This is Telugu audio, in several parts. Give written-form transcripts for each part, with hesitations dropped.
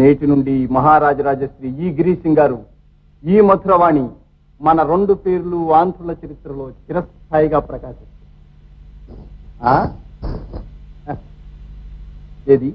నేటి నుండి మహారాజరాజశ్రీ ఈ గిరీశం గారు ఈ మధురవాణి మన రెండు పేర్లు ఆంధ్రుల చరిత్రలో చిరస్థాయిగా ప్రకాశిస్తుంది. ఏది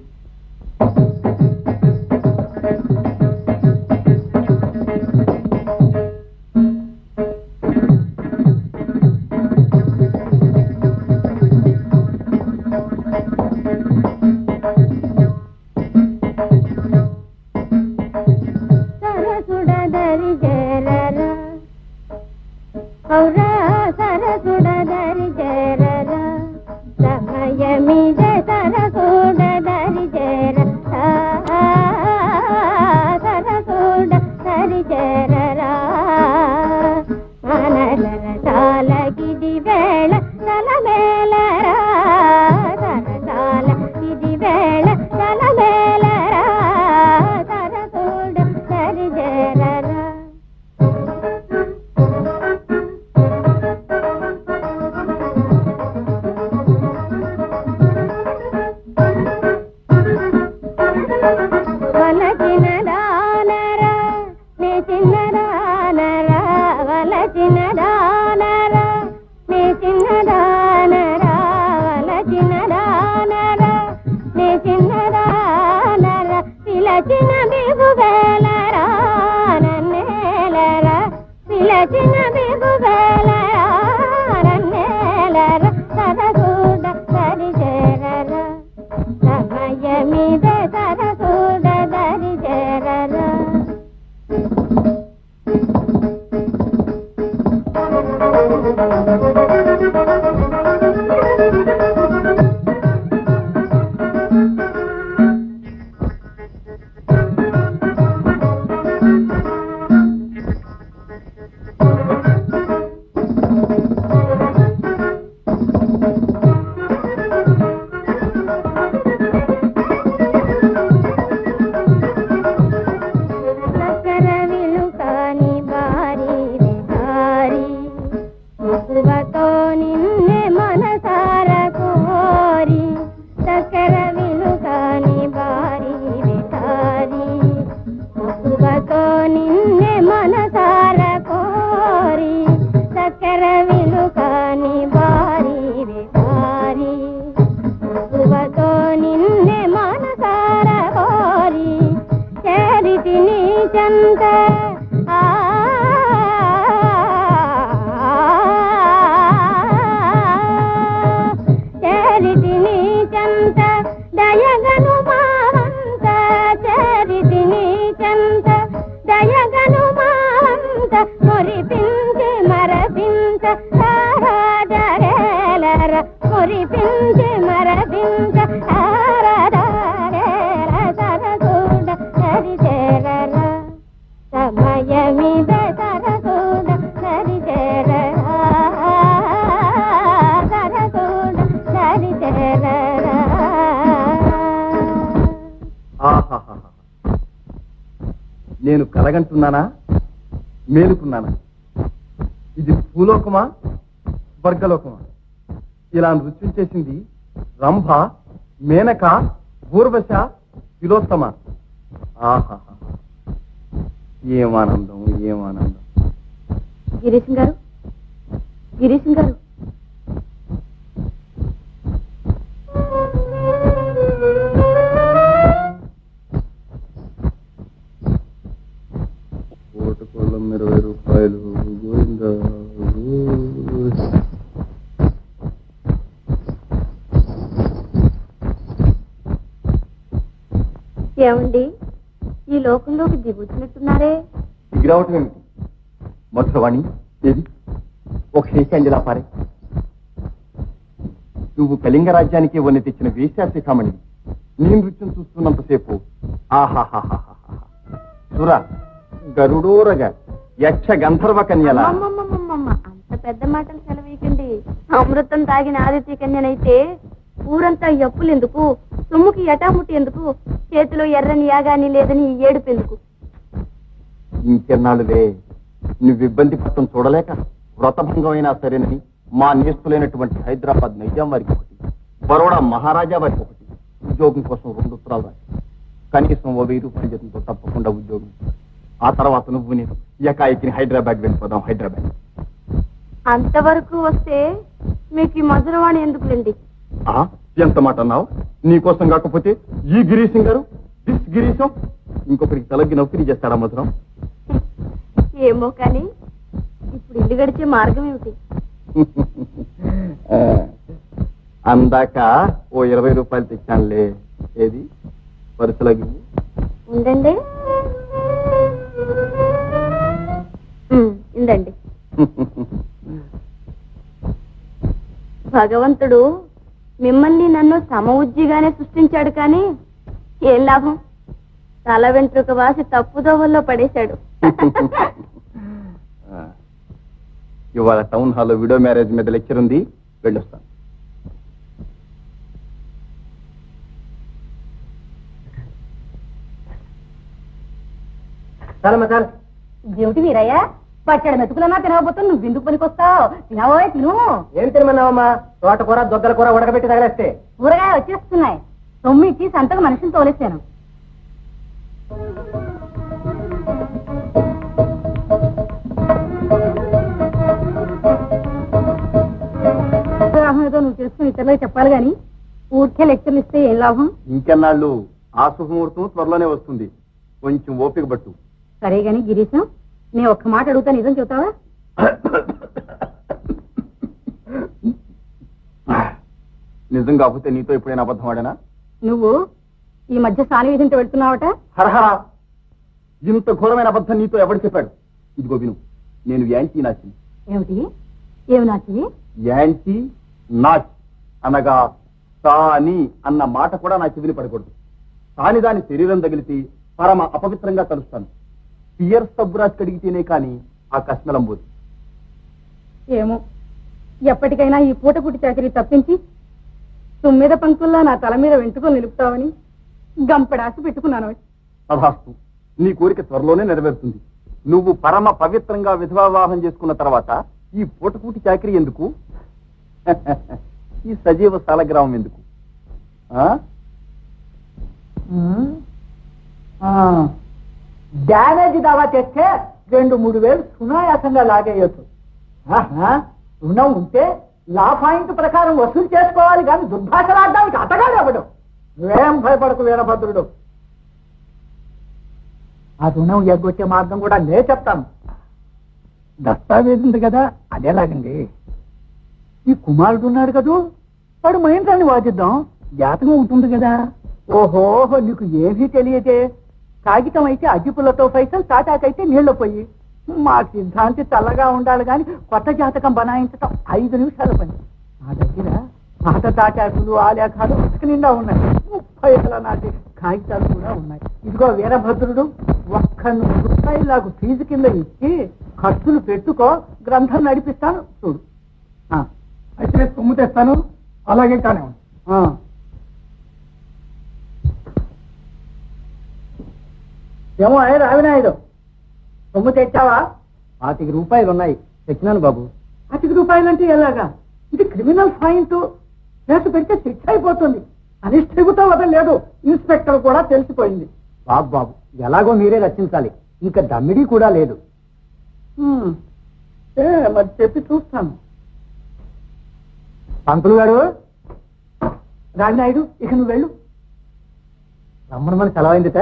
నేను కలగంటున్నానా మేలుకున్నానా? ఇది భూలోకమా స్వర్గలోకమా? ఇలా నృత్యం చేసింది రంభ, మేనక, ఊర్వశ, తిలోత్తమ. ఆహా, ఏమానందం ఏమానందం. గిరీశం గారు, గిరీశం గారు, కోటకొల్లం 20 రూపాయలు. గోవిందా. ఏమండి, ఈ లోకంలోకి దిగుతున్నట్టున్నారే? దిగిరావటం ఏమిటి? మధురవాణి ఏది? ఒక శేషాంజలా పారే. నువ్వు కళింగ రాజ్యానికి వన్ని తెచ్చిన వేశ్యాశిఖామణి. నీ నృత్యం చూస్తున్నంతసేపు ఆహాహాహా సుర గరుడోరగ యక్ష గంధర్వ కన్యల. అంత పెద్ద మాటలు సెలవీకండి. అమృతం తాగిన ఆదిత్య కన్యనైతే ఊరంతా ఎప్పులు ఎందుకు, సొమ్ముకి ఎటాముట్టి ఎందుకు, చేతిలో ఎర్రని యాగాని లేదని ఏడుపు ఎందుకు? ఇంకెన్నాళ్ళులే, నువ్వు ఇబ్బంది పడటం చూడలేక వ్రతభంగం అయినా సరేనని మా నేస్తులైనటువంటి హైదరాబాద్ నైజాం వారికి ఒకటి, బరోడా మహారాజా వారికి ఒకటి ఉద్యోగం కోసం 2 ఉత్తరాలు రాసి కనీసం 1000 రూపాయల జీతంతో తప్పకుండా ఉద్యోగం. ఆ తర్వాత నువ్వు నేను ఏకాయికి హైదరాబాద్ వెళ్ళిపోదాం. హైదరాబాద్ అంతవరకు వస్తే మీకు ఈ మధురవాణి ఎందుకులేండి? ఎంత మాట అన్నావు? నీకోసం కాకపోతే ఈ గిరీశం గారు దిస్ గిరీశం ఇంకొకరికి తలగ్గి నౌకరీ చేస్తాడా మధురం? ఏమో కానీ ఇప్పుడు ఇల్లు గడిచే మార్గం ఏమిటి? అందాక ఓ 20 రూపాయలు తెచ్చానులే. ఏది పరుసలకి ఉందండి. ఇందండి. భగవంతుడు మిమ్మల్ని నన్ను సమ ఉజ్జిగానే సృష్టించాడు, కానీ ఏం లాభం, తల వెంట్రుక వాసి తప్పుదోవల్లో పడేశాడు. ఇవాళ టౌన్ హాల్లో విడో మ్యారేజ్ మీద లెక్చర్ ఉంది, వెళ్ళొస్తాను. ఏమిటి వీరయ్యా, పచ్చడి మెతుకులన్నా తినకపోతే నువ్వు ఎందుకు పనికొస్తావు? తినవో తిను. ఏం తినమన్నావమ్మా? తోటకూర దొగ్గల కూర ఉడకబెట్టి తగలేస్తే కూరగాయ వచ్చేస్తున్నాయి. తొమ్మిది సంతకు మనిషిని తోలేసాను. ఏదో నువ్వు చేసుకుని ఇతరులకు చెప్పాలి గాని ఊరికే లెక్చర్లు ఇస్తే ఏం లాభం? ఇంకెన్నాళ్ళు? ఆ శుభముహూర్తం త్వరలోనే వస్తుంది, కొంచెం ఓపిక పట్టు. సరే గాని గిరీశం, నేను ఒక్క మాట అడుగుతా, నిజం చెబుతావా? నిజం కాకపోతే నీతో ఎప్పుడైనా అబద్ధం ఆడానా? నువ్వు ఈ మధ్య సాని తింటూ వెళ్తున్నావట. హరహర, ఇంత ఘోరమైన అబద్ధం నీతో ఎవడు చెప్పాడు? ఇదిగో విను, నేను యాంటీ నాచి. ఏమిటి? ఏమి నాచి? యాంటీ నాచ్ అనగా సాని అన్న మాట కూడా నా చెవిని పడకూడదు. సాని దాని శరీరం తగిలితే పరమ అపవిత్రంగా తలుస్తాను. పియర్ సబ్బురాజ్ కడిగితేనే కానీ ఆ కష్మలంబోదు. ఏమో, ఎప్పటికైనా ఈ పూటపుటి చాకరీ తప్పించి తొమ్మిద పంకుల్లా నా తల మీద వెంట్రుకలు నిలుపుతావని గంపడాసి పెట్టుకున్నాను. తథాస్తు, నీ కోరిక త్వరలోనే నెరవేరుతుంది. నువ్వు పరమ పవిత్రంగా విధవా వివాహం చేసుకున్న తర్వాత ఈ పూటకూటి చాకరీ ఎందుకు? ఈ సజీవ స్థలగ్రామం ఎందుకు? డ్యామేజ్ దావా తెస్తే 2-3 వేలు సునాయాసంగా లాగేయచ్చు. రుణం ఉంటే లా పాయింట్ ప్రకారం వసూలు చేసుకోవాలి, కానీ దుర్భాషలాడడానికి అతగాడు అవ్వడం. నువ్వేం భయపడకు వీరభద్రుడు, ఆ రుణం ఎగ్గొచ్చే మార్గం కూడా నే చెప్తాను. దస్తావేజ్ ఉంది కదా, అదేలాగండి. ఈ కుమారుడు ఉన్నాడు కదూ, వాడు మహేంద్రాన్ని వాదిద్దాం, జాతకం ఉంటుంది కదా. ఓహోహో, నీకు ఏమీ తెలియదే. కాగితం అయితే అగ్గిపుల్లతో పైసలు, తాటాకైతే నీళ్లు పోయి. మా సిద్ధాంతి చల్లగా ఉండాలి కానీ కొత్త జాతకం బనాయించటం 5 నిమిషాల పని. నా దగ్గర పాత తాటాకులు ఆలేఖాలు నిండా ఉన్నాయి. 30 ఏళ్ల నాటి కాగితాలు కూడా ఉన్నాయి. ఇదిగో వీరభద్రుడు, ఒక్క రూపాయలు నాకు ఫీజు కింద ఇచ్చి ఖర్చులు పెట్టుకో, గ్రంథం నడిపిస్తాను చూడు. అయితే సొమ్ము తెస్తాను, అలాగే కానీ. ఏమో అయ్య రావినాయుడు, సొమ్ము తెచ్చావా? 25 రూపాయలు ఉన్నాయి, తెచ్చినాను బాబు. 25 రూపాయలు అంటే ఎలాగా? ఇది క్రిమినల్ పాయింట్, కేసు పెడితే శిక్ష అయిపోతుంది. అనిష్ఠిగుతో వదలలేదు, ఇన్స్పెక్టర్ కూడా తెలిసిపోయింది. బాబు బాబు, ఎలాగో మీరే రచించాలి, ఇంకా దమ్మిడి కూడా లేదు. మరి చెప్పి చూస్తాను. పంతులు గారు, రావినాయుడు, ఇక నువ్వు వెళ్ళు. రమ్మను మన సెలవైందిట.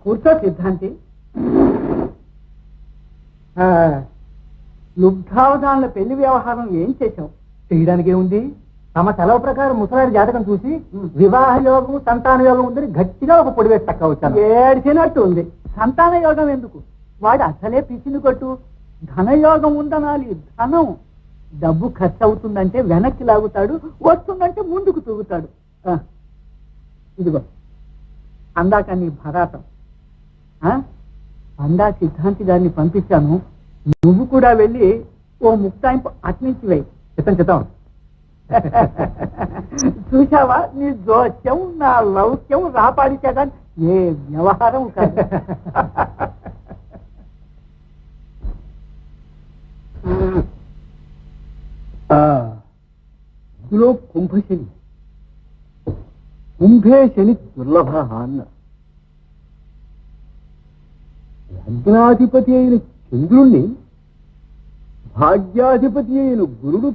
కూర్చో సిద్ధాంతి. లుబ్ధావధానుల పెళ్లి వ్యవహారం ఏం చేశావు? చేయడానికి ఏముంది, తమ సెలవు ప్రకారం ముసలాడి జాతకం చూసి వివాహ యోగం సంతాన యోగం ఉందని గట్టిగా ఒక పొడి వేసి తక్క వచ్చాను. ఏడ్చినట్టు ఉంది. సంతాన యోగం ఎందుకు? వాడు అసలే పిచ్చిని కొట్టు. ధనయోగం ఉందనాలి. ధనం, డబ్బు ఖర్చు అవుతుందంటే వెనక్కి లాగుతాడు, వస్తుందంటే ముందుకు తూగుతాడు. ఇదిగో అందాక నీ భరాతం. అందా సిద్ధాంతి గారిని పంపించాను, నువ్వు కూడా వెళ్ళి ఓ ముక్తాయింపు అట్నుంచి వేయి. చిత్తం చూసావా నీ జోస్యం నా లౌక్యం రాపాడితే కానీ ఏ వ్యవహారం కాదు. ఇందులో కుంభశని కుంభే శని దుర్లభ అన్న లగ్నాధిపతి అయిన చంద్రుణ్ణి భాగ్యాధిపతి అయిన గురుడు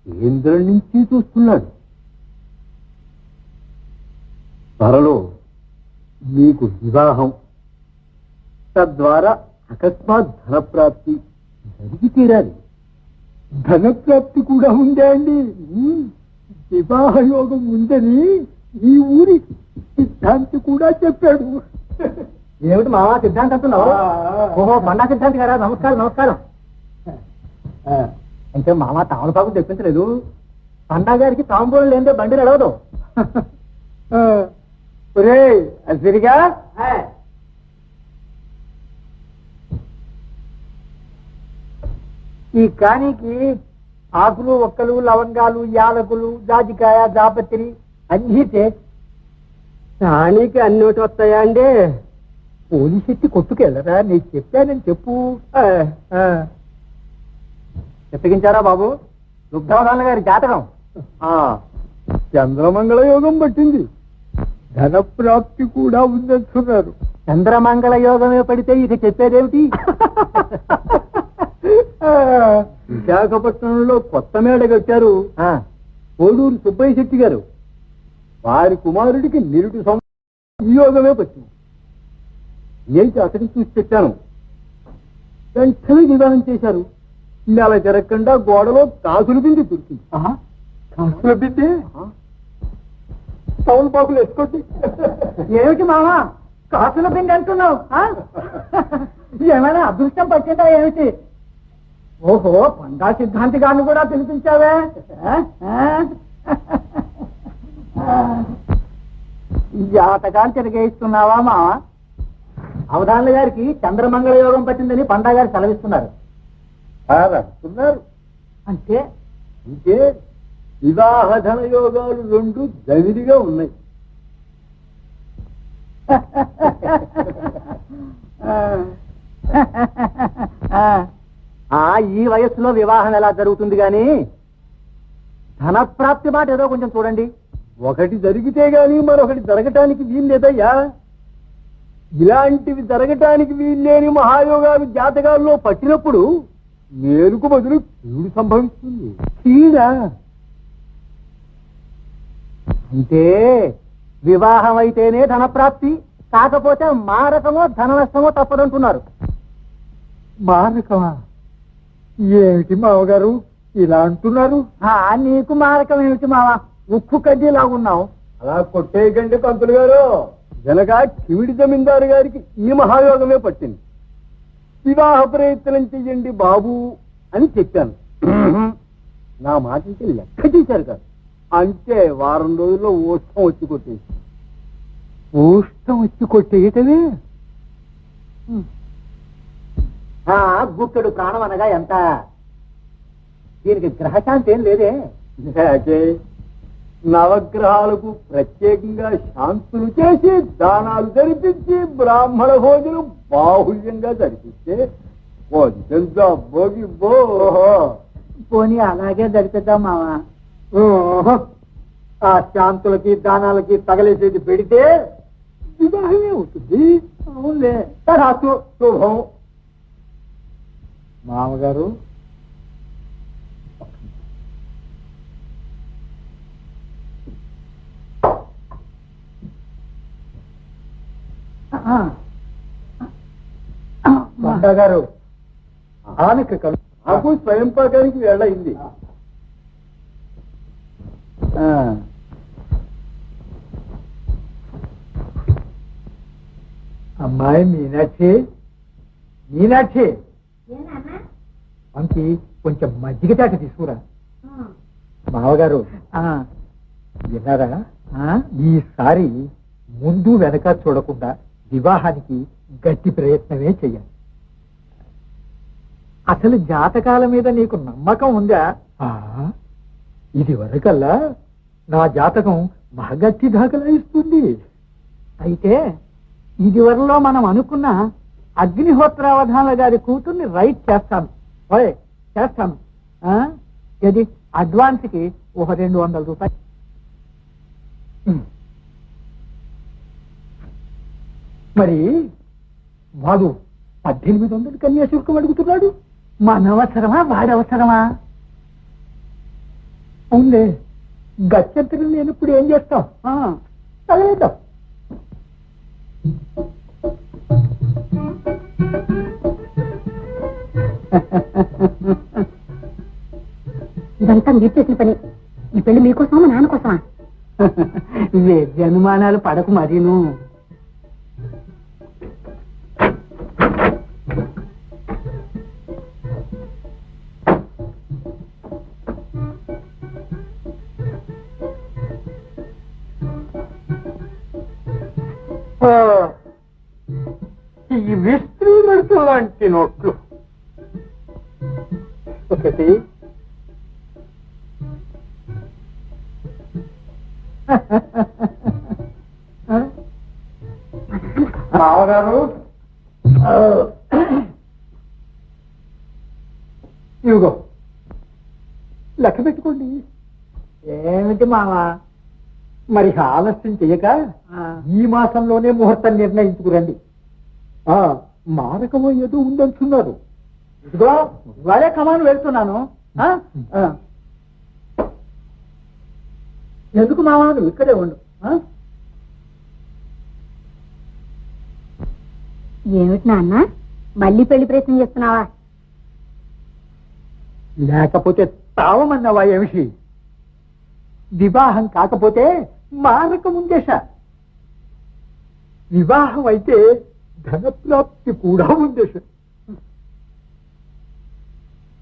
కేంద్రం నుంచి చూస్తున్నాడు. త్వరలో మీకు వివాహం, తద్వారా అకస్మాత్ ధనప్రాప్తి జరిగి తీరాలి. ధనప్రాప్తి కూడా ఉందా అండి? వివాహ యోగం ఉందని ఈ ఊరి సిద్ధాంతి కూడా చెప్పాడు. ఏమిటి మావా సిద్ధాంతి అంటున్నావు? ఓహో బండా సిద్ధాంతి గారా, నమస్కారం నమస్కారం. అంటే మామ తామలపాకు తెప్పించలేదు. పండా గారికి తాంబూలం లేదే బండి నడవదు. సరిగా ఈ కానికి ఆకులు ఒక్కలు లవంగాలు యాలకులు జాజికాయ జాపత్రి అన్నితే కానికి అన్నోటి వస్తాయా అండి? పోలీస్ ఎత్తి కొట్టుకెళ్ళరా? నీకు చెప్పానని చెప్పు. చెప్పించారా బాబు? దుగ్ధవదాన గారి జాతకం చంద్రమంగళ యోగం పట్టింది, ధనప్రాప్తి కూడా ఉందంటున్నారు. చంద్రమంగళ యోగమే పడితే ఇక చెప్పేదేమిటి? విశాఖపట్నంలో కొత్త మేడ కట్టారు కోడూరు సుబ్బయ్య శెట్టి గారు. వారి కుమారుడికి నిరుడు ఈ యోగమే పట్టింది. నేను అతడిని చూసి చెప్పాను. వెంటనే విధానం చేశారు. నెల జరగకుండా గోడలో కాసుల బింది దొరికింది. కాసుల బింది తౌలపాకులు వేసుకోండి. ఏమిటి మామా కాసుల బింది అంటున్నావు? ఏమైనా అదృష్టం పట్టిందా ఏమిటి? ఓహో పండా సిద్ధాంతి గారిని కూడా పిలిపించావే. జాతకాలు తిరిగేస్తున్నావా మావా? అవధానుల గారికి చంద్రమంగళ యోగం పట్టిందని పండా గారు సెలవిస్తున్నారు. అంటే అంటే వివాహ ధన యోగాలు రెండు దవిడిగా ఉన్నాయి. ఈ వయస్సులో వివాహం ఎలా జరుగుతుంది గాని ధనప్రాప్తి మాట ఏదో కొంచెం చూడండి. ఒకటి జరిగితే గాని మరొకటి జరగటానికి వీల్లేదయ్యా. ఇలాంటివి జరగటానికి వీల్లేని మహాయోగాలు జాతకాల్లో పట్టినప్పుడు మేలుకు బదులు కీడు సంభవిస్తుంది. కీడా అంటే వివాహం అయితేనే ధనప్రాప్తి, కాకపోతే మారకమో ధన నష్టమో తప్పదంటున్నారు. మారకమా? ఏమిటి మావగారు ఇలా అంటున్నారు? నీకు మారకం ఏమిటి మావా? ఉక్కు కడ్డీలాగున్నావు. అలా కొట్టేయకండి పంతులు గారు. జనగా కివిడి జమీందారు గారికి ఈ మహాయోగమే పట్టింది. వివాహ ప్రయత్నం చెయ్యండి బాబు అని చెప్పాను. నా మాటకి లెక్క చేశారు కాదు. అంతే వారం రోజుల్లో ఊష్టం వచ్చి కొట్టేసి. ఊష్టం వచ్చి కొట్టేయటమే గుట్టడు ప్రాణం అనగా ఎంత? దీనికి గ్రహశాంతి ఏం లేదే. నవగ్రహాలకు ప్రత్యేకంగా శాంతులు చేసి దానాలు జరిపించి బ్రాహ్మణ భోజనం బాహుల్యంగా జరిపిస్తే భోగి పోనీ అలాగే జరిపిద్దాం మావా. ఆ శాంతులకి దానాలకి తగలేసేది పెడితే వివాహమే అవుతుంది. అవునులే తరాసు శుభం. మామగారు గారు ఆనక నాకు స్వయంపాకానికి వేళయింది. అమ్మాయి మీనాక్షి, మీనాక్షి పంపి కొంచెం మజ్జిగ చాట తీసుకురా. మావగారు విన్నారా? ఈసారి ముందు వెనక చూడకుండా వివాహానికి గట్టి ప్రయత్నమే చెయ్యాలి. అసలు జాతకాల మీద నీకు నమ్మకం ఉందా? ఇది వరకల్లా నా జాతకం మహగట్టి దాఖలా ఇస్తుంది. అయితే ఇది వరలో మనం అనుకున్న అగ్నిహోత్రావధానుల గారి కూతుర్ని రైట్ చేస్తాను. ఓయ్ చేస్తాను. ఇది అడ్వాన్స్కి ఒక 200 రూపాయలు. మరి వాడు 1800 కన్యాశుల్కం అడుగుతున్నాడు. మనవసరమా వాడవసరమా? అవునులే, గత్యంతరం లేనప్పుడు ఏం చేస్తాం? చదివేద్దాం. ఇదంతా మీరు చేసిన పని. ఈ పెళ్లి మీకోసమా మా నాన్న కోసమా? వేరే అనుమానాలు పడకు మరీను. ఈ విస్త్రీ నడుతు లాంటి నోట్లు ఒకటి, మామగారు ఇవిగో లెక్క పెట్టుకోండి. ఏమిటి మావా, మరి ఆలస్యం చెయ్యక ఈ మాసంలోనే ముహూర్తం నిర్ణయించుకురండి. మారకమో ఏదో ఉందంటున్నారు. ఇదిగో వాళ్ళే కమాను వెళ్తున్నాను. ఎందుకు మావా, నువ్వు ఇక్కడే ఉండు. ఏమిటి నాన్న, మళ్ళీ పెళ్లి ప్రయత్నం చేస్తున్నావా? లేకపోతే తావమన్నావా ఏమిటి? వివాహం కాకపోతే మారకం ఉందేశ. వివాహం అయితే ధనప్రాప్తి కూడా ఉందేశ.